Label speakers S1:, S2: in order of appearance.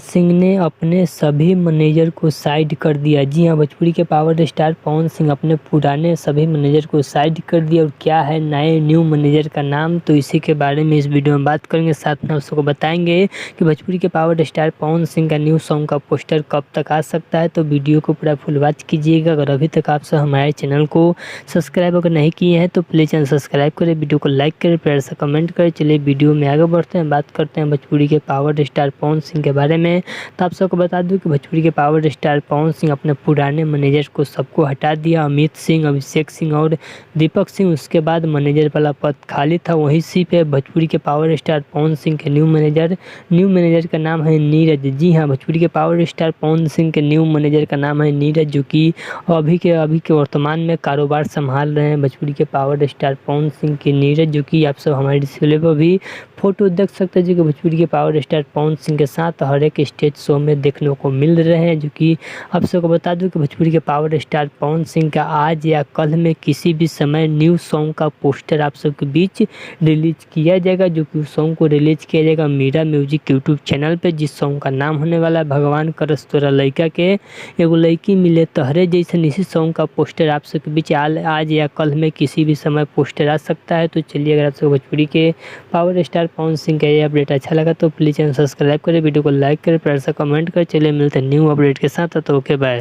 S1: सिंह ने अपने सभी मैनेजर को साइड कर दिया। जी हां, भोजपुरी के पावर स्टार पवन सिंह अपने पुराने सभी मैनेजर को साइड कर दिया। और क्या है नए न्यू मैनेजर का नाम, तो इसी के बारे में इस वीडियो में बात करेंगे। साथ में आप सबको बताएंगे कि भोजपुरी के पावर स्टार पवन सिंह का न्यू सॉन्ग का पोस्टर कब तक आ सकता है। तो वीडियो को पूरा फुल वॉच कीजिएगा। अगर अभी तक आप सब हमारे चैनल को सब्सक्राइब अगर नहीं किए हैं तो प्लीज़ चैनल सब्सक्राइब करें, वीडियो को लाइक करें, प्यार से कमेंट करें। चलिए वीडियो में आगे बढ़ते हैं, बात करते हैं भोजपुरी के पावर स्टार पवन सिंह के बारे में। तो आप सबको बता दूं कि भोजपुरी के पावर स्टार पवन सिंह अपने पुराने मैनेजर को सबको हटा दिया। अमित सिंह, अभिषेक सिंह और दीपक सिंह, उसके बाद मैनेजर वाला पद खाली था। वहीं सी पे भोजपुरी के पावर स्टार पवन सिंह के न्यू मैनेजर का नाम है नीरज। जी हाँ, भोजपुरी के पावर स्टार पवन सिंह के न्यू मैनेजर का नाम है नीरज, जो कि अभी के वर्तमान में कारोबार संभाल रहे हैं भोजपुरी के पावर स्टार पवन सिंह के नीरज, जो कि आप सब हमारे डिस्प्ले पर भी फोटो देख सकते हैं। जो कि भोजपुरी के पावर स्टार पवन सिंह के साथ हर एक स्टेज शो में देखने को मिल रहे हैं। जो कि आप सबको बता दूं कि भोजपुरी के पावर स्टार पवन सिंह का आज या कल में किसी भी समय न्यू सॉन्ग का पोस्टर आप सबके बीच रिलीज किया जाएगा। जो कि उस सॉन्ग को रिलीज किया जाएगा मीरा म्यूजिक यूट्यूब चैनल पे, जिस सॉन्ग का नाम होने वाला है भगवान करस तोरा लइका के एगो लड़की मिले तहरे जैसे। इसी सॉन्ग का पोस्टर आप सबके बीच आज या कल में किसी भी समय पोस्टर आ सकता है। तो चलिए, अगर आप सबको भोजपुरी के पावर स्टार पवन सिंह का ये अपडेट अच्छा लगा तो प्लीज़ चैनल सब्सक्राइब करें, वीडियो को लाइक करें, प्यार से कमेंट करें। चलिए मिलते हैं न्यू अपडेट के साथ, तो ओके बाय।